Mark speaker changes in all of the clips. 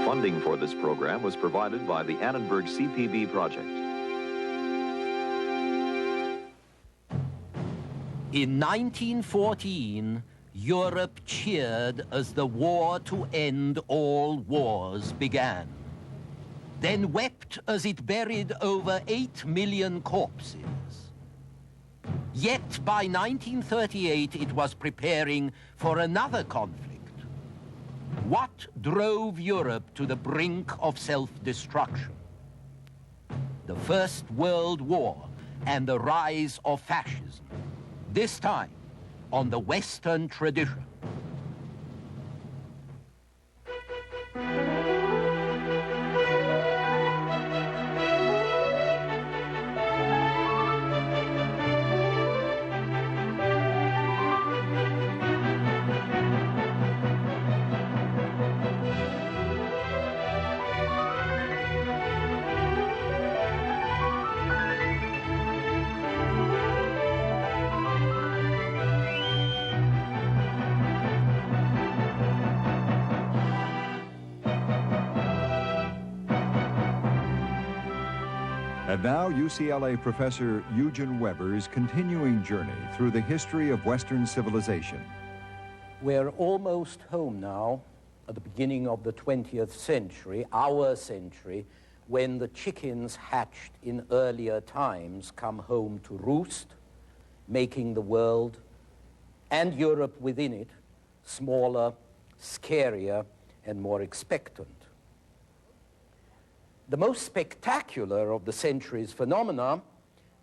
Speaker 1: Funding for this program was provided by the Annenberg CPB project.
Speaker 2: In 1914, Europe cheered as the war to end all wars began, then wept as it buried over 8 million corpses. Yet by 1938 it was preparing for another conflict. What drove Europe to the brink of self-destruction? The First World War and the rise of fascism, this time on the Western tradition.
Speaker 3: And now, UCLA professor Eugen Weber's continuing journey through the history of Western civilization.
Speaker 2: We're almost home now, at the beginning of the 20th century, our century, when the chickens hatched in earlier times come home to roost, making the world, and Europe within it, smaller, scarier, and more expectant. The most spectacular of the century's phenomena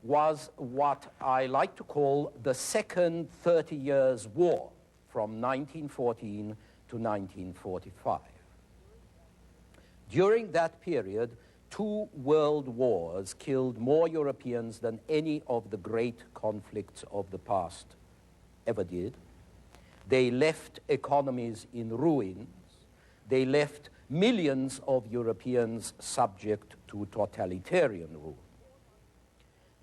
Speaker 2: was what I like to call the Second 30 Years' War from 1914 to 1945. During that period, 2 world wars killed more Europeans than any of the great conflicts of the past ever did. They left economies in ruins. They left millions of Europeans subject to totalitarian rule.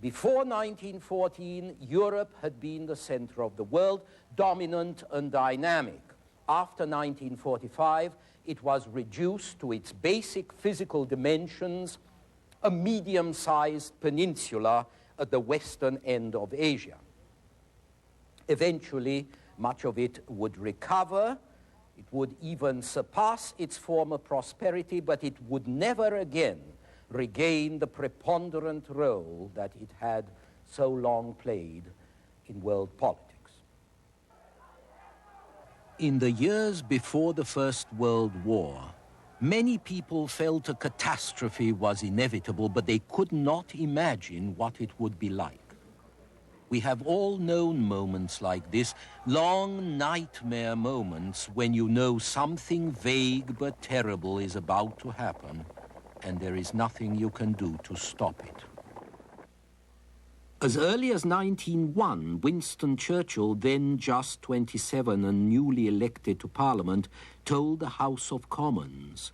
Speaker 2: Before 1914, Europe had been the center of the world, dominant and dynamic. After 1945, it was reduced to its basic physical dimensions, a medium-sized peninsula at the western end of Asia. Eventually, much of it would recover. It would even surpass its former prosperity, but it would never again regain the preponderant role that it had so long played in world politics. In the years before the First World War, many people felt a catastrophe was inevitable, but they could not imagine what it would be like. We have all known moments like this, long nightmare moments when you know something vague but terrible is about to happen, and there is nothing you can do to stop it. As early as 1901, Winston Churchill, then just 27 and newly elected to Parliament, told the House of Commons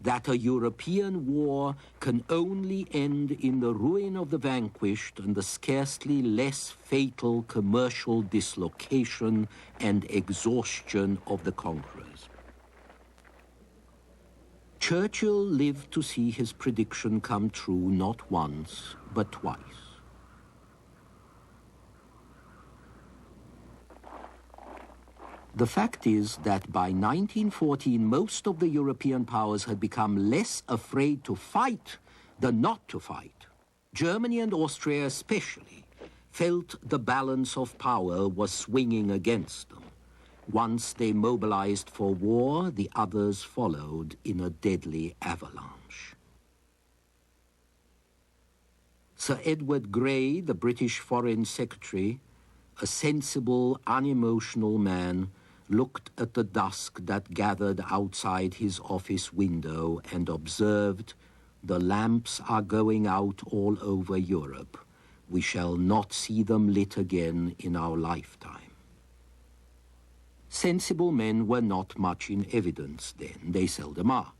Speaker 2: that a European war can only end in the ruin of the vanquished and the scarcely less fatal commercial dislocation and exhaustion of the conquerors. Churchill lived to see his prediction come true not once, but twice. The fact is that by 1914, most of the European powers had become less afraid to fight than not to fight. Germany and Austria especially felt the balance of power was swinging against them. Once they mobilized for war, the others followed in a deadly avalanche. Sir Edward Grey, the British Foreign Secretary, a sensible, unemotional man, looked at the dusk that gathered outside his office window and observed, "The lamps are going out all over Europe. We shall not see them lit again in our lifetime." Sensible men were not much in evidence then. They seldom are.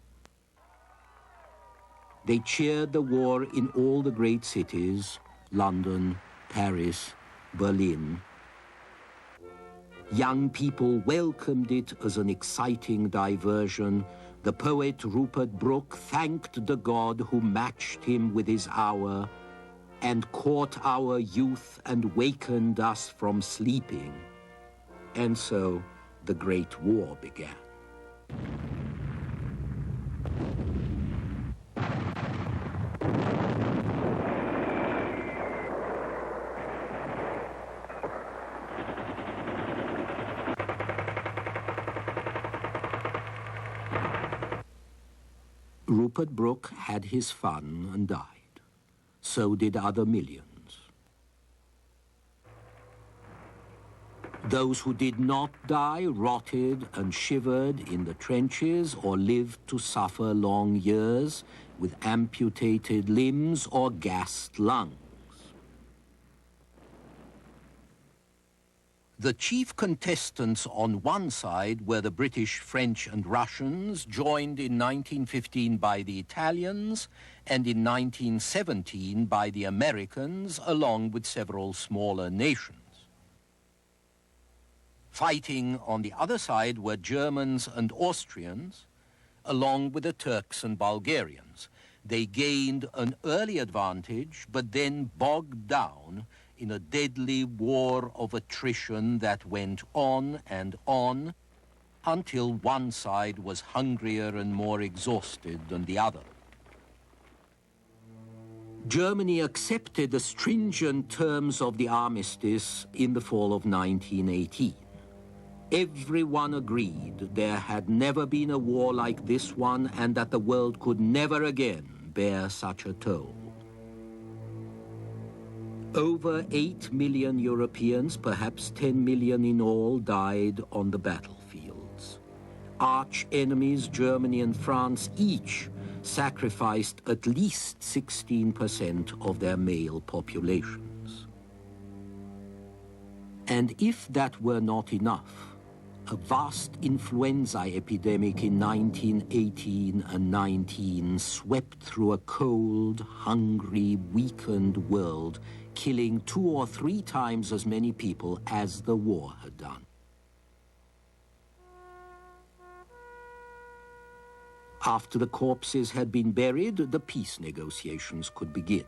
Speaker 2: They cheered the war in all the great cities, London, Paris, Berlin. Young people welcomed it as an exciting diversion. The poet Rupert Brooke thanked the god who matched him with his hour and caught our youth and wakened us from sleeping. And so the Great War began. Rupert Brooke had his fun and died. So did other millions. Those who did not die rotted and shivered in the trenches or lived to suffer long years with amputated limbs or gassed lungs. The chief contestants on one side were the British, French, and Russians, joined in 1915 by the Italians and in 1917 by the Americans, along with several smaller nations. Fighting on the other side were Germans and Austrians, along with the Turks and Bulgarians. They gained an early advantage, but then bogged down in a deadly war of attrition that went on and on until one side was hungrier and more exhausted than the other. Germany accepted the stringent terms of the armistice in the fall of 1918. Everyone agreed there had never been a war like this one and that the world could never again bear such a toll. Over 8 million Europeans, perhaps 10 million in all, died on the battlefields. Arch enemies, Germany and France, each sacrificed at least 16% of their male populations. And if that were not enough, a vast influenza epidemic in 1918 and 19 swept through a cold, hungry, weakened world, killing 2 or 3 times as many people as the war had done. After the corpses had been buried, the peace negotiations could begin.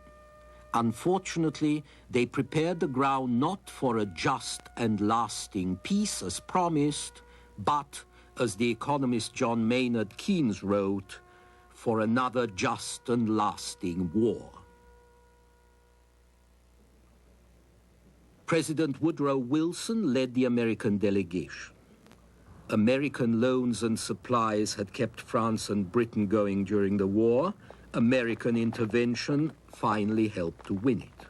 Speaker 2: Unfortunately, they prepared the ground not for a just and lasting peace as promised, but, as the economist John Maynard Keynes wrote, for another just and lasting war. President Woodrow Wilson led the American delegation. American loans and supplies had kept France and Britain going during the war. American intervention finally helped to win it.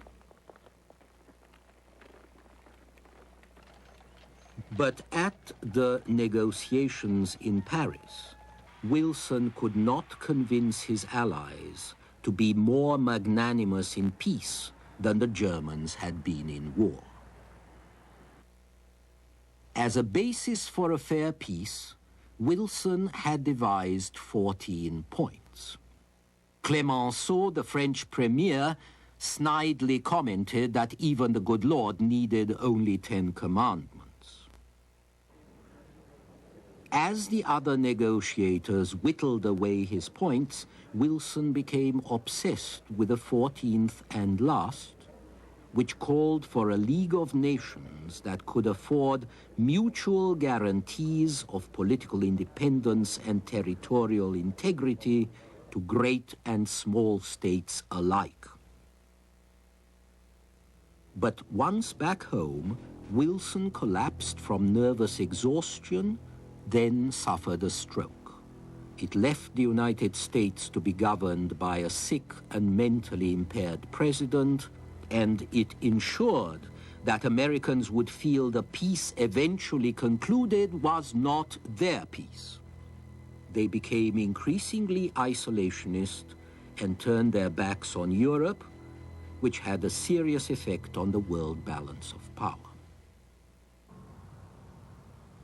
Speaker 2: But at the negotiations in Paris, Wilson could not convince his allies to be more magnanimous in peace than the Germans had been in war. As a basis for a fair peace, Wilson had devised 14 points. Clemenceau, the French premier, snidely commented that even the good Lord needed only 10 commandments. As the other negotiators whittled away his points, Wilson became obsessed with the 14th and last, which called for a League of Nations that could afford mutual guarantees of political independence and territorial integrity to great and small states alike. But once back home, Wilson collapsed from nervous exhaustion, then suffered a stroke. It left the United States to be governed by a sick and mentally impaired president, and it ensured that Americans would feel the peace eventually concluded was not their peace. They became increasingly isolationist and turned their backs on Europe, which had a serious effect on the world balance of power.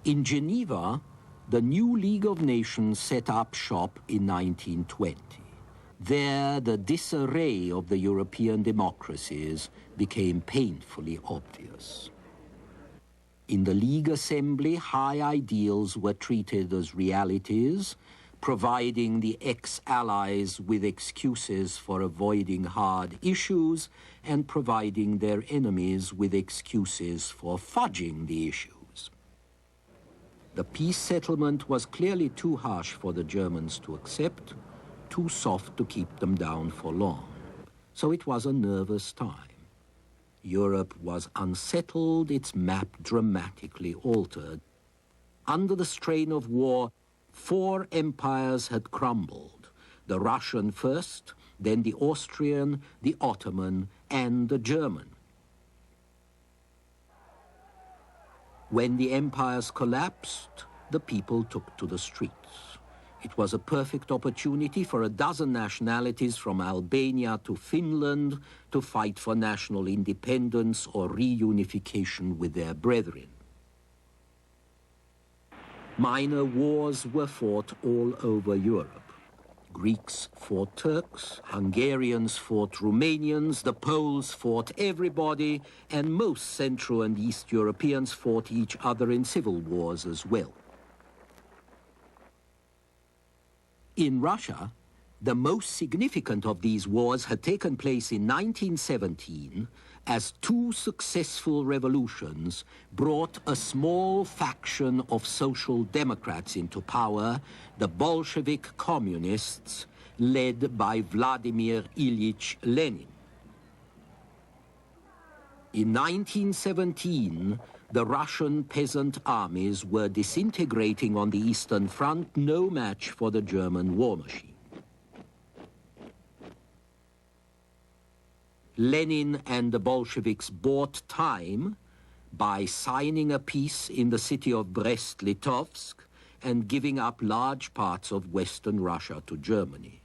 Speaker 2: In Geneva, the new League of Nations set up shop in 1920. There, the disarray of the European democracies became painfully obvious. In the League Assembly, high ideals were treated as realities, providing the ex-allies with excuses for avoiding hard issues and providing their enemies with excuses for fudging the issues. The peace settlement was clearly too harsh for the Germans to accept, too soft to keep them down for long. So it was a nervous time. Europe was unsettled, its map dramatically altered. Under the strain of war, 4 empires had crumbled. The Russian first, then the Austrian, the Ottoman, and the German. When the empires collapsed, the people took to the streets. It was a perfect opportunity for a dozen nationalities from Albania to Finland to fight for national independence or reunification with their brethren. Minor wars were fought all over Europe. Greeks fought Turks, Hungarians fought Romanians, the Poles fought everybody, and most Central and East Europeans fought each other in civil wars as well. In Russia, the most significant of these wars had taken place in 1917 as 2 successful revolutions brought a small faction of social democrats into power, the Bolshevik communists, led by Vladimir Ilyich Lenin. In 1917, the Russian peasant armies were disintegrating on the Eastern Front, no match for the German war machine. Lenin and the Bolsheviks bought time by signing a peace in the city of Brest-Litovsk and giving up large parts of Western Russia to Germany.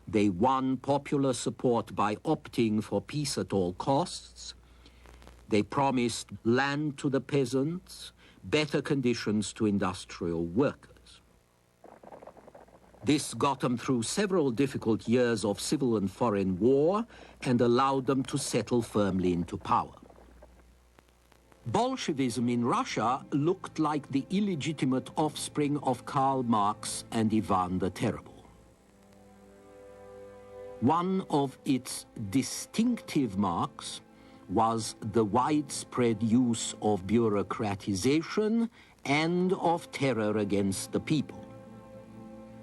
Speaker 2: They won popular support by opting for peace at all costs. They promised land to the peasants, better conditions to industrial workers. This got them through several difficult years of civil and foreign war and allowed them to settle firmly into power. Bolshevism in Russia looked like the illegitimate offspring of Karl Marx and Ivan the Terrible. One of its distinctive marks was the widespread use of bureaucratization and of terror against the people.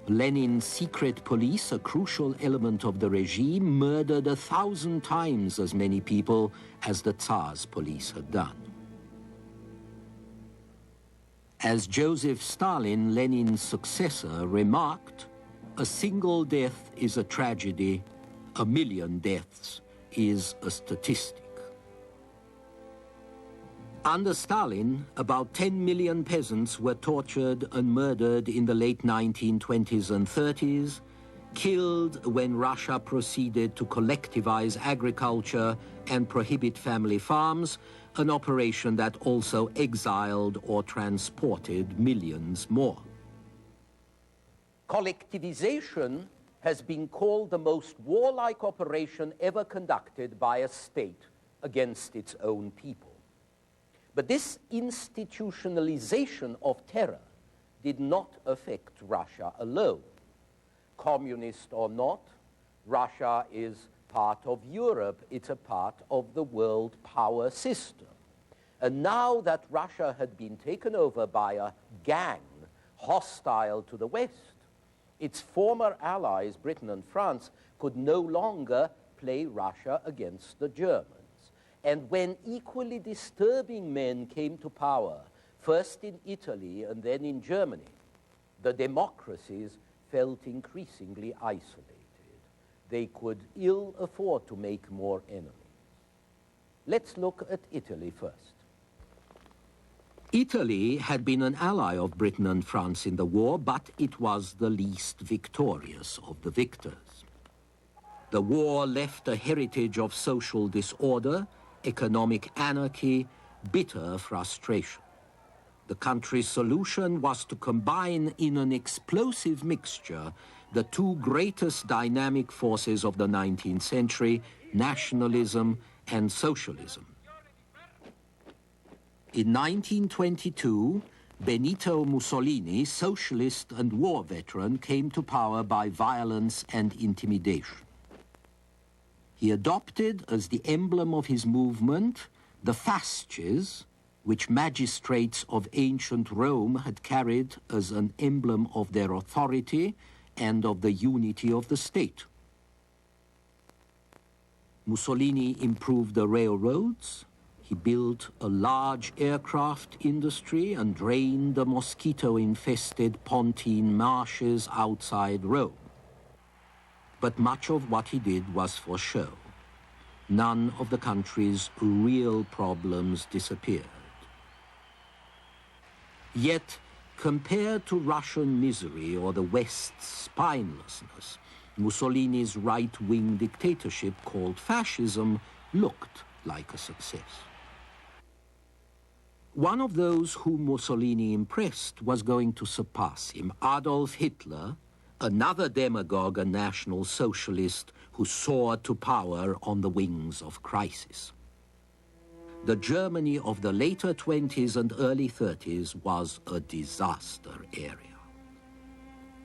Speaker 2: Lenin's secret police, a crucial element of the regime, murdered 1,000 times as many people as the Tsar's police had done. As Joseph Stalin, Lenin's successor, remarked, "A single death is a tragedy, a million deaths is a statistic." Under Stalin, about 10 million peasants were tortured and murdered in the late 1920s and 30s, killed when Russia proceeded to collectivize agriculture and prohibit family farms, an operation that also exiled or transported millions more. Collectivization has been called the most warlike operation ever conducted by a state against its own people. But this institutionalization of terror did not affect Russia alone. Communist or not, Russia is part of Europe. It's a part of the world power system. And now that Russia had been taken over by a gang hostile to the West, its former allies, Britain and France, could no longer play Russia against the Germans. And when equally disturbing men came to power, first in Italy and then in Germany, the democracies felt increasingly isolated. They could ill afford to make more enemies. Let's look at Italy first. Italy had been an ally of Britain and France in the war, but it was the least victorious of the victors. The war left a heritage of social disorder, economic anarchy, bitter frustration. The country's solution was to combine in an explosive mixture the 2 greatest dynamic forces of the 19th century, nationalism and socialism. In 1922, Benito Mussolini, socialist and war veteran, came to power by violence and intimidation. He adopted as the emblem of his movement the fasces, which magistrates of ancient Rome had carried as an emblem of their authority and of the unity of the state. Mussolini improved the railroads. He built a large aircraft industry and drained the mosquito-infested Pontine marshes outside Rome. But much of what he did was for show. None of the country's real problems disappeared. Yet, compared to Russian misery or the West's spinelessness, Mussolini's right-wing dictatorship called fascism looked like a success. One of those whom Mussolini impressed was going to surpass him, Adolf Hitler, another demagogue and National Socialist who soared to power on the wings of crisis. The Germany of the later 20s and early 30s was a disaster area.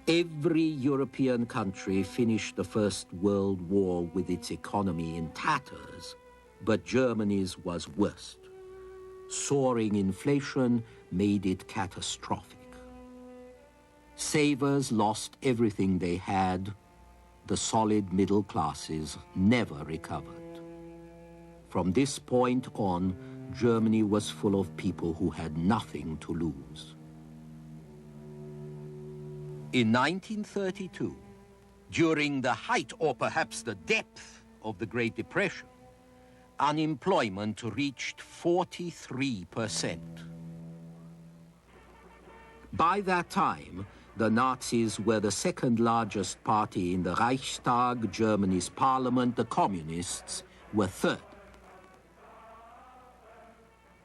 Speaker 2: Every European country finished the First World War with its economy in tatters, but Germany's was worst. Soaring inflation made it catastrophic. Savers lost everything they had. The solid middle classes never recovered. From this point on, Germany was full of people who had nothing to lose. In 1932, during the height or perhaps the depth of the Great Depression, unemployment reached 43%. By that time, the Nazis were the second largest party in the Reichstag, Germany's parliament. The communists were third.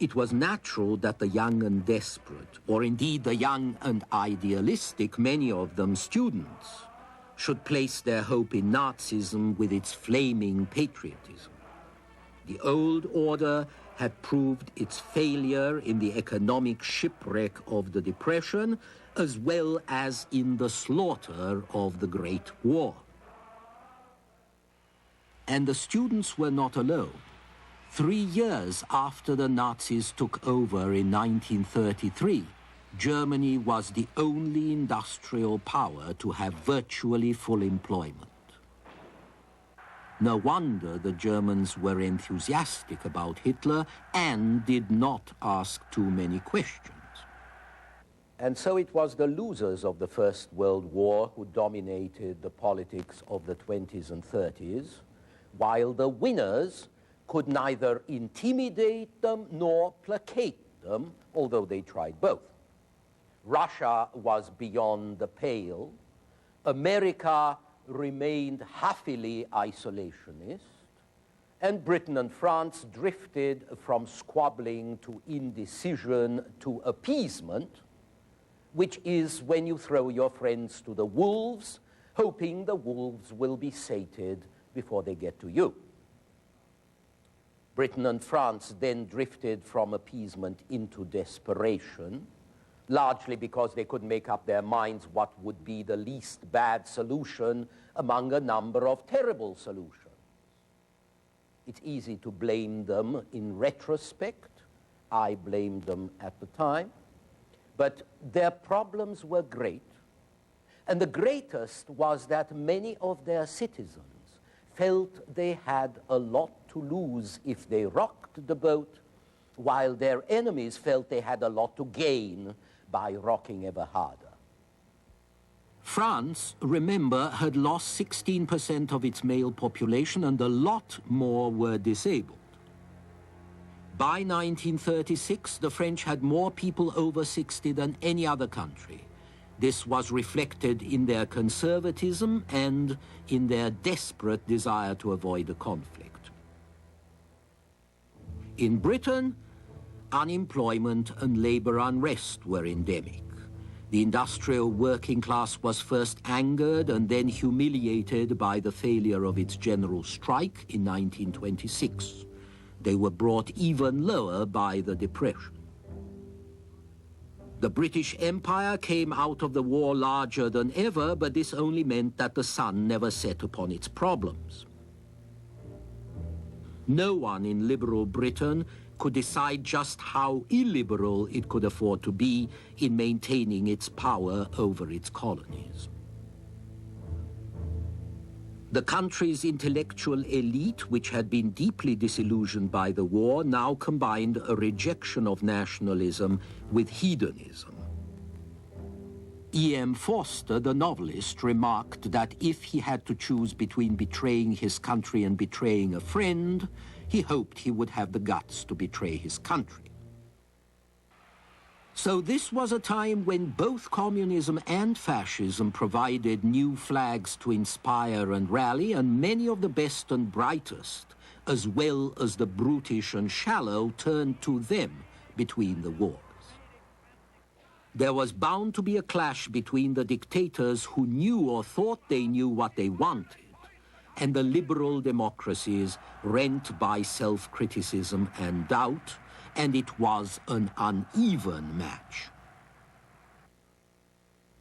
Speaker 2: It was natural that the young and desperate, or indeed the young and idealistic, many of them students, should place their hope in Nazism with its flaming patriotism. The old order had proved its failure in the economic shipwreck of the Depression, as well as in the slaughter of the Great War. And the students were not alone. 3 years after the Nazis took over in 1933, Germany was the only industrial power to have virtually full employment. No wonder the Germans were enthusiastic about Hitler and did not ask too many questions. And so it was the losers of the First World War who dominated the politics of the 20s and 30s, while the winners could neither intimidate them nor placate them, although they tried both. Russia was beyond the pale. America remained huffily isolationist, and Britain and France drifted from squabbling to indecision to appeasement, which is when you throw your friends to the wolves, hoping the wolves will be sated before they get to you. Britain and France then drifted from appeasement into desperation, largely because they couldn't make up their minds what would be the least bad solution among a number of terrible solutions. It's easy to blame them in retrospect. I blamed them at the time. But their problems were great. And the greatest was that many of their citizens felt they had a lot to lose if they rocked the boat, while their enemies felt they had a lot to gain by rocking ever harder. France, remember, had lost 16% of its male population, and a lot more were disabled. By 1936, the French had more people over 60 than any other country. This was reflected in their conservatism and in their desperate desire to avoid a conflict. In Britain, unemployment and labor unrest were endemic. The industrial working class was first angered and then humiliated by the failure of its general strike in 1926. They were brought even lower by the Depression. The British Empire came out of the war larger than ever, but this only meant that the sun never set upon its problems. No one in liberal Britain could decide just how illiberal it could afford to be in maintaining its power over its colonies. The country's intellectual elite, which had been deeply disillusioned by the war, now combined a rejection of nationalism with hedonism. E.M. Forster, the novelist, remarked that if he had to choose between betraying his country and betraying a friend, he hoped he would have the guts to betray his country. So this was a time when both communism and fascism provided new flags to inspire and rally, and many of the best and brightest, as well as the brutish and shallow, turned to them between the wars. There was bound to be a clash between the dictators who knew or thought they knew what they wanted, and the liberal democracies rent by self-criticism and doubt, and it was an uneven match.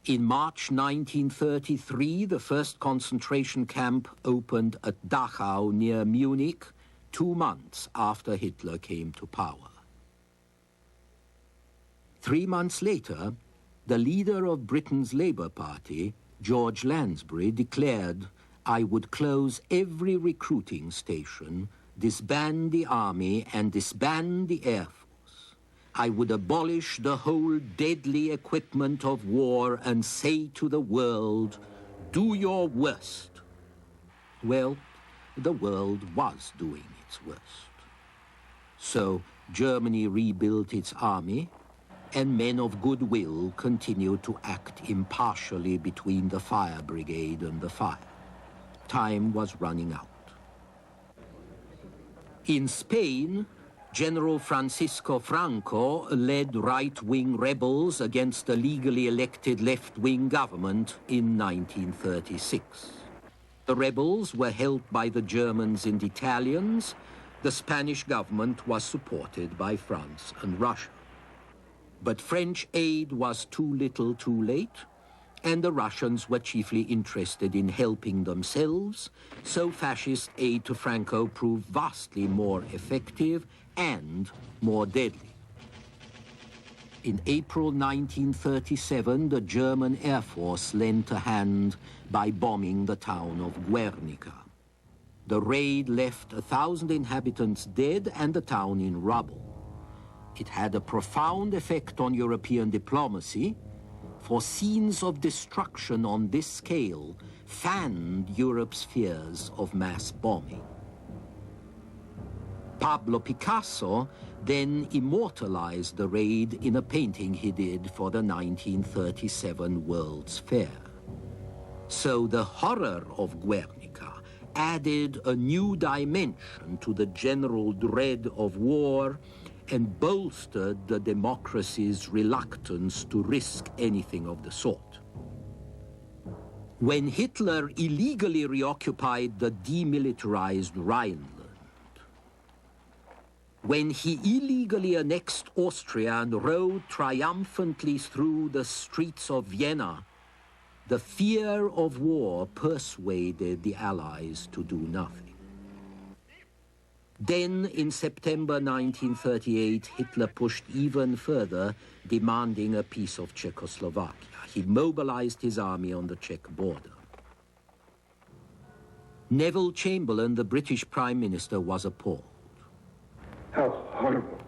Speaker 2: In March 1933, the first concentration camp opened at Dachau near Munich, 2 months after Hitler came to power. 3 months later, the leader of Britain's Labour Party, George Lansbury, declared, "I would close every recruiting station, disband the army and disband the air force. I would abolish the whole deadly equipment of war and say to the world, do your worst." Well, the world was doing its worst. So Germany rebuilt its army, and men of goodwill continued to act impartially between the fire brigade and the fire. Time was running out. In Spain, General Francisco Franco led right-wing rebels against the legally elected left-wing government in 1936. The rebels were helped by the Germans and Italians. The Spanish government was supported by France and Russia. But French aid was too little too late, and the Russians were chiefly interested in helping themselves, so fascist aid to Franco proved vastly more effective and more deadly. In April 1937, the German Air Force lent a hand by bombing the town of Guernica. The raid left 1,000 inhabitants dead and the town in rubble. It had a profound effect on European diplomacy, for scenes of destruction on this scale fanned Europe's fears of mass bombing. Pablo Picasso then immortalized the raid in a painting he did for the 1937 World's Fair. So the horror of Guernica added a new dimension to the general dread of war and bolstered the democracy's reluctance to risk anything of the sort. When Hitler illegally reoccupied the demilitarized Rhineland, when he illegally annexed Austria and rode triumphantly through the streets of Vienna, the fear of war persuaded the Allies to do nothing. Then, in September 1938, Hitler pushed even further, demanding a piece of Czechoslovakia. He mobilized his army on the Czech border. Neville Chamberlain, the British Prime Minister, was appalled.
Speaker 4: How horrible,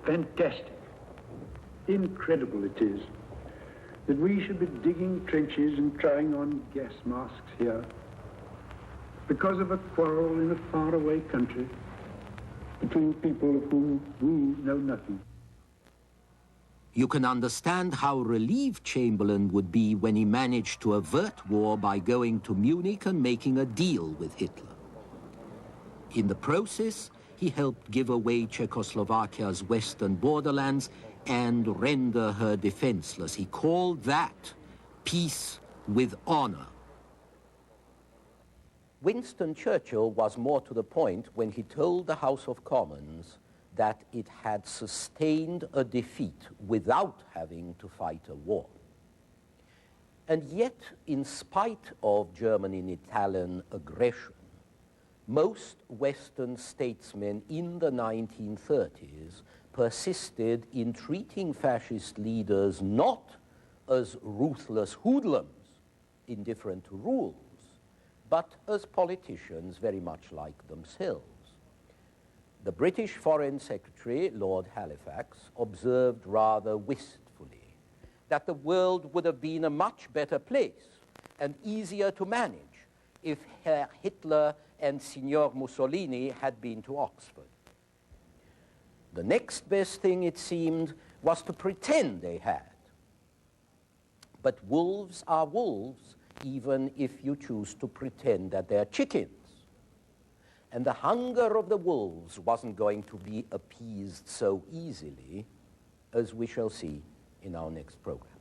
Speaker 4: fantastic, incredible it is that we should be digging trenches and trying on gas masks here because of a quarrel in a faraway country between people of whom we know nothing.
Speaker 2: You can understand how relieved Chamberlain would be when he managed to avert war by going to Munich and making a deal with Hitler. In the process, he helped give away Czechoslovakia's western borderlands and render her defenseless. He called that peace with honor. Winston Churchill was more to the point when he told the House of Commons that it had sustained a defeat without having to fight a war. And yet, in spite of German and Italian aggression, most Western statesmen in the 1930s persisted in treating fascist leaders not as ruthless hoodlums indifferent to rules, but as politicians very much like themselves. The British Foreign Secretary, Lord Halifax, observed rather wistfully that the world would have been a much better place and easier to manage if Herr Hitler and Signor Mussolini had been to Oxford. The next best thing, it seemed, was to pretend they had. But wolves are wolves, even if you choose to pretend that they're chickens. And the hunger of the wolves wasn't going to be appeased so easily, as we shall see in our next program.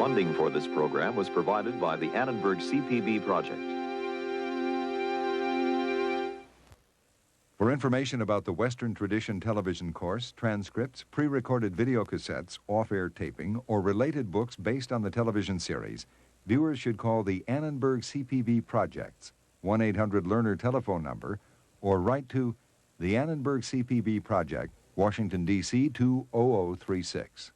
Speaker 1: Funding for this program was provided by the Annenberg CPB project.
Speaker 3: For information about the Western Tradition television course, transcripts, pre-recorded video cassettes, off-air taping, or related books based on the television series, viewers should call the Annenberg CPB Project's 1-800-LEARNER telephone number or write to the Annenberg CPB Project, Washington, D.C. 20036.